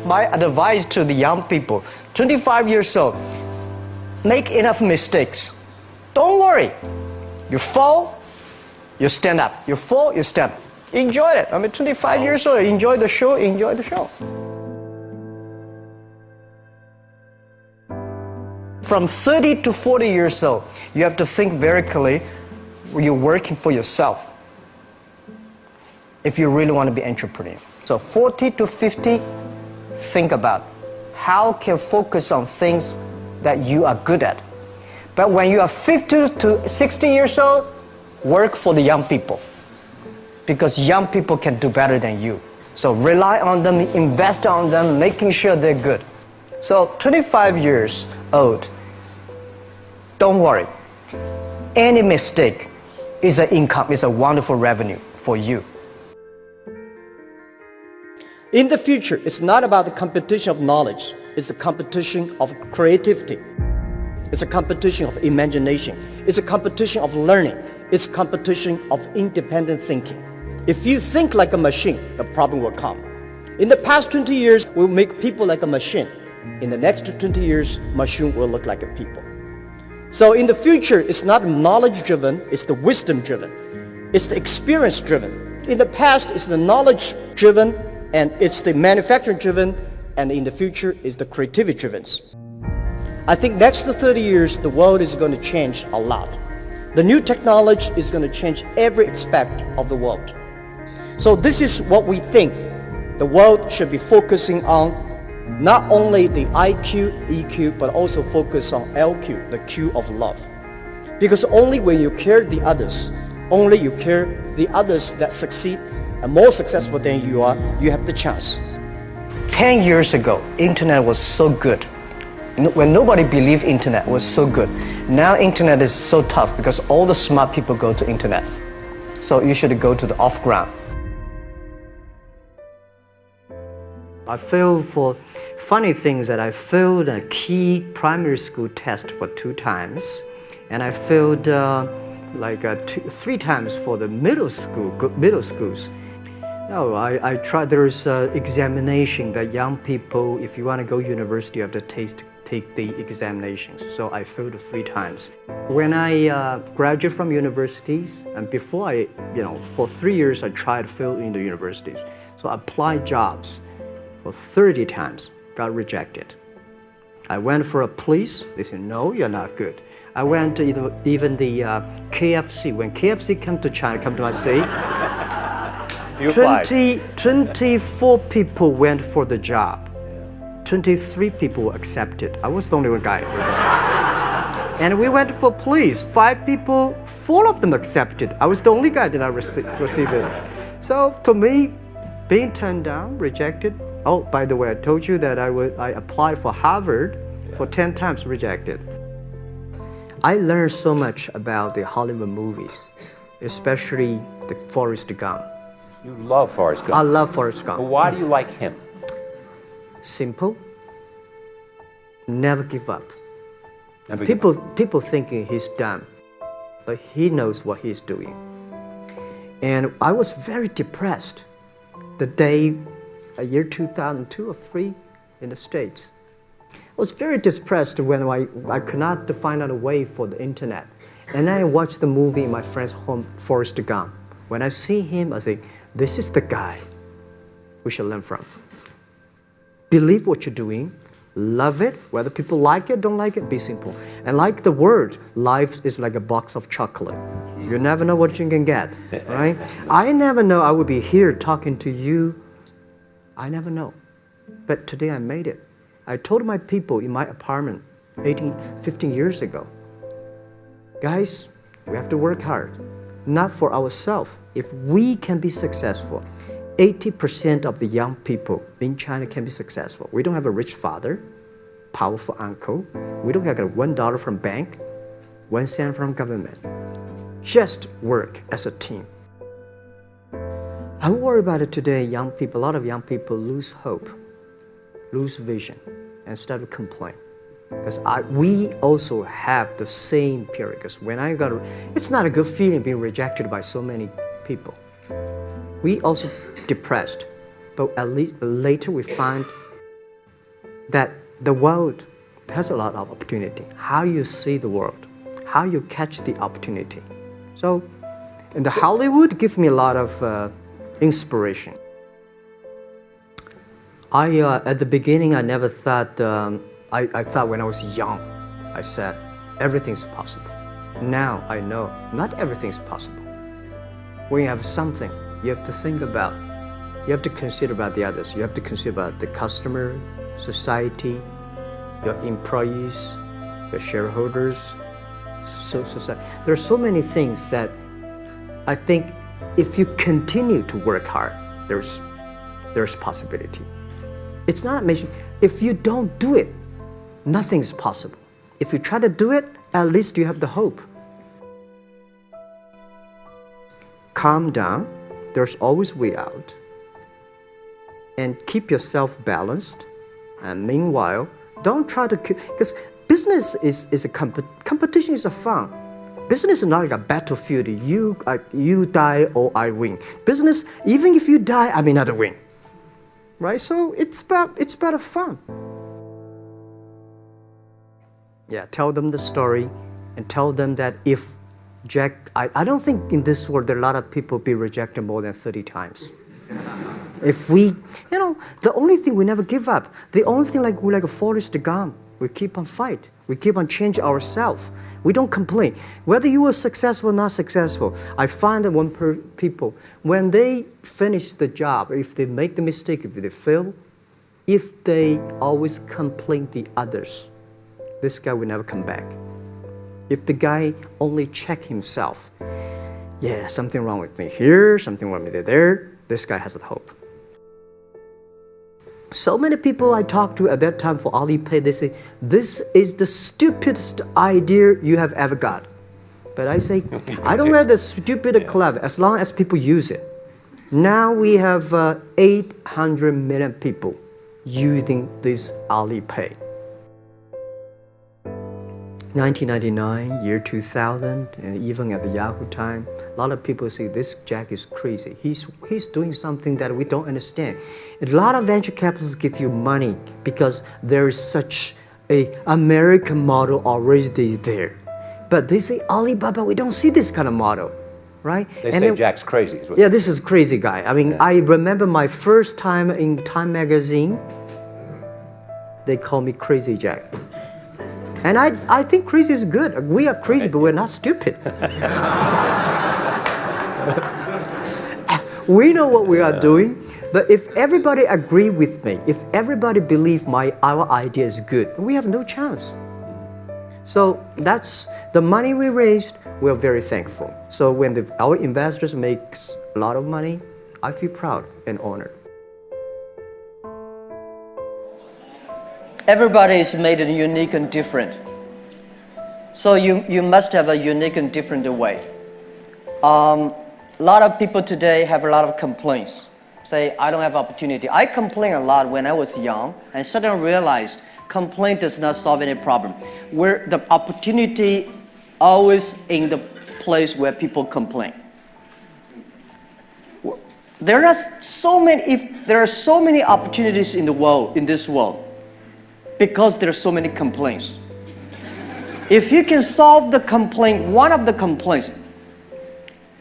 my advice to the young people, 25 years old, make enough mistakes. Don't worry. You fall, you stand up. You fall, you stand up. Enjoy it. I mean, 25 years old, enjoy the show, enjoy the show. From 30 to 40 years old, you have to think very clearly, you're working for yourself if you really want to be an entrepreneur. So 40 to 50, think about how can you focus on things that you are good at. But when you are 50 to 60 years old, work for the young people, because young people can do better than you. So rely on them, invest on them, making sure they're good. So 25 years old, don't worry. Any mistake is an income, is a wonderful revenue for you. In the future, it's not about the competition of knowledge. It's the competition of creativity. It's a competition of imagination. It's a competition of learning. It's a competition of independent thinking. If you think like a machine, the problem will come. In the past 20 years, we'll make people like a machine. In the next 20 years, machine will look like a people. So in the future, it's not knowledge-driven, it's the wisdom-driven. It's the experience-driven. In the past, it's the knowledge-driven, and it's the manufacturing-driven, and in the future, it's the creativity-driven. I think next 30 years, the world is going to change a lot. The new technology is going to change every aspect of the world. So this is what we think the world should be focusing on, not only the IQ, EQ, but also focus on LQ, the Q of love. Because only when you care the others, only you care the others that succeed and more successful than you are, you have the chance. 10 years ago, internet was so good. When nobody believed internet was so good. Now internet is so tough because all the smart people go to internet. So you should go to the off-ground. I failed for funny things that I failed a key primary school test for 2 times, and I failed 3 times for the middle schools. No, I tried. There's an examination that young people, if you want to go to university, you have to take the examinations. So I failed 3 times. When I graduated from universities, and before for 3 years I tried to fill in the universities. So I applied jobs for 30 times, got rejected. I went for a police, they said, no, you're not good. I went to even the KFC. When KFC came to China, come to my city, 24 people went for the job. 23 people were accepted. I was the only one guy. And we went for police. 5 people, 4 of them accepted. I was the only guy that I received it. So to me, being turned down, rejected. Oh, by the way, I told you that I applied for Harvard for 10 times, rejected. I learned so much about the Hollywood movies, especially the Forrest Gump. You love Forrest Gump. I love Forrest Gump. Well, why do you like him? Simple. Never give up. Never give up. People thinking he's dumb, but he knows what he's doing. And I was very depressed the day, year 2002 or 3 in the States. I was very depressed when I could not find out a way for the internet. And I watched the movie in my friend's home, Forrest Gump. When I see him, I think, this is the guy we should learn from. Believe what you're doing, love it, whether people like it, don't like it, be simple. And like the word, life is like a box of chocolate. You never know what you can get, right? I never know I would be here talking to you. I never know. But today I made it. I told my people in my apartment 15 years ago, guys, we have to work hard, not for ourselves. If we can be successful, 80% of the young people in China can be successful. We don't have a rich father, powerful uncle. We don't have $1 from bank, 1 cent from government. Just work as a team. I worry about it today. Young people, a lot of young people lose hope, lose vision, and start to complain. Because we also have the same period. Because when it's not a good feeling being rejected by so many people. We also depressed, but at least later we find that the world has a lot of opportunity. How you see the world, how you catch the opportunity. So, and the Hollywood gives me a lot of inspiration. At the beginning, I never thought, I thought when I was young, I said, everything's possible. Now I know not everything's possible. When you have something, you have to think about, you have to consider about the others. You have to consider about the customer, society, your employees, your shareholders, society. There are so many things that I think if you continue to work hard, there's possibility. It's not amazing. If you don't do it, nothing's possible. If you try to do it, at least you have the hope. Calm down. There's always way out. And keep yourself balanced. And meanwhile, don't try to keep, because business is a competition is a fun. Business is not like a battlefield. You die or I win. Business, even if you die, I may not win. Right? So it's about fun. Yeah, tell them the story and tell them that if Jack, I don't think in this world there are a lot of people be rejected more than 30 times. If we, the only thing we never give up, the only thing we're like a Forrest Gump, we keep on fight. We keep on changing ourselves. We don't complain. Whether you were successful or not successful, I find that people, when they finish the job, if they make the mistake, if they fail, if they always complain the others, this guy will never come back. If the guy only check himself, yeah, something wrong with me here, something wrong with me there, this guy has the hope. So many people I talked to at that time for Alipay, they say, this is the stupidest idea you have ever got. But I say, I don't wear the stupid clever as long as people use it. Now we have 800 million people using this Alipay. 1999, year 2000, and even at the Yahoo time, a lot of people say this Jack is crazy. He's doing something that we don't understand. A lot of venture capitalists give you money because there is such an American model already there. But they say, Alibaba, we don't see this kind of model, right? They say Jack's crazy. Yeah, this is crazy guy. I mean, I remember my first time in Time magazine, they call me Crazy Jack. And I think crazy is good. We are crazy, but we're not stupid. We know what we are doing, but if everybody agree with me, if everybody believe our idea is good, we have no chance. So that's the money we raised. We're very thankful. So when our investors make a lot of money, I feel proud and honored. Everybody is made unique and different. So you must have a unique and different way. A lot of people today have a lot of complaints. Say, I don't have opportunity. I complained a lot when I was young and suddenly realized complaint does not solve any problem. Where the opportunity always in the place where people complain. There are so many opportunities in the world, in this world, because there are so many complaints. If you can solve the complaint, one of the complaints,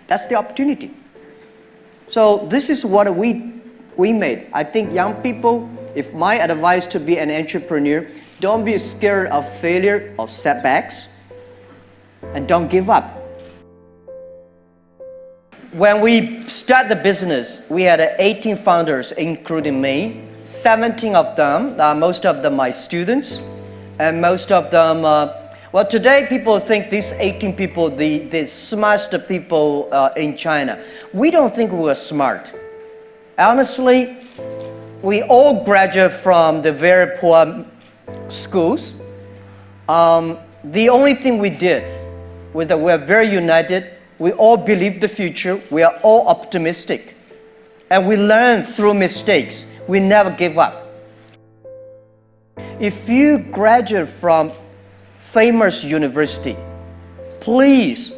that's the opportunity. So this is what we made. I think young people, if my advice to be an entrepreneur, don't be scared of failure or setbacks, and don't give up. When we start the business, we had 18 founders, including me. 17 of them, most of them my students, and most of them, well, today people think these 18 people, the smartest people in China. We don't think we're smart. Honestly, we all graduate from the very poor schools. The only thing we did was that we're very united. We all believe the future. We are all optimistic. And we learn through mistakes. We never give up. If you graduate from famous university, please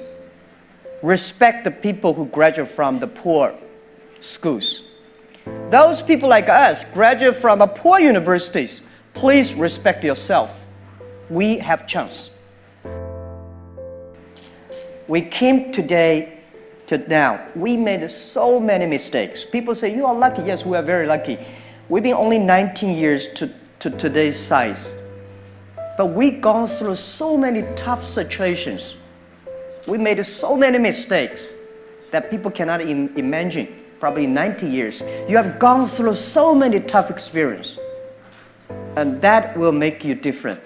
respect the people who graduate from the poor schools. Those people like us graduate from poor universities. Please respect yourself. We have chance. We came today to now. We made so many mistakes. People say, you are lucky. Yes, we are very lucky. We've been only 19 years to today's size. But we've gone through so many tough situations. We made so many mistakes that people cannot imagine. Probably 90 years. You have gone through so many tough experiences. And that will make you different.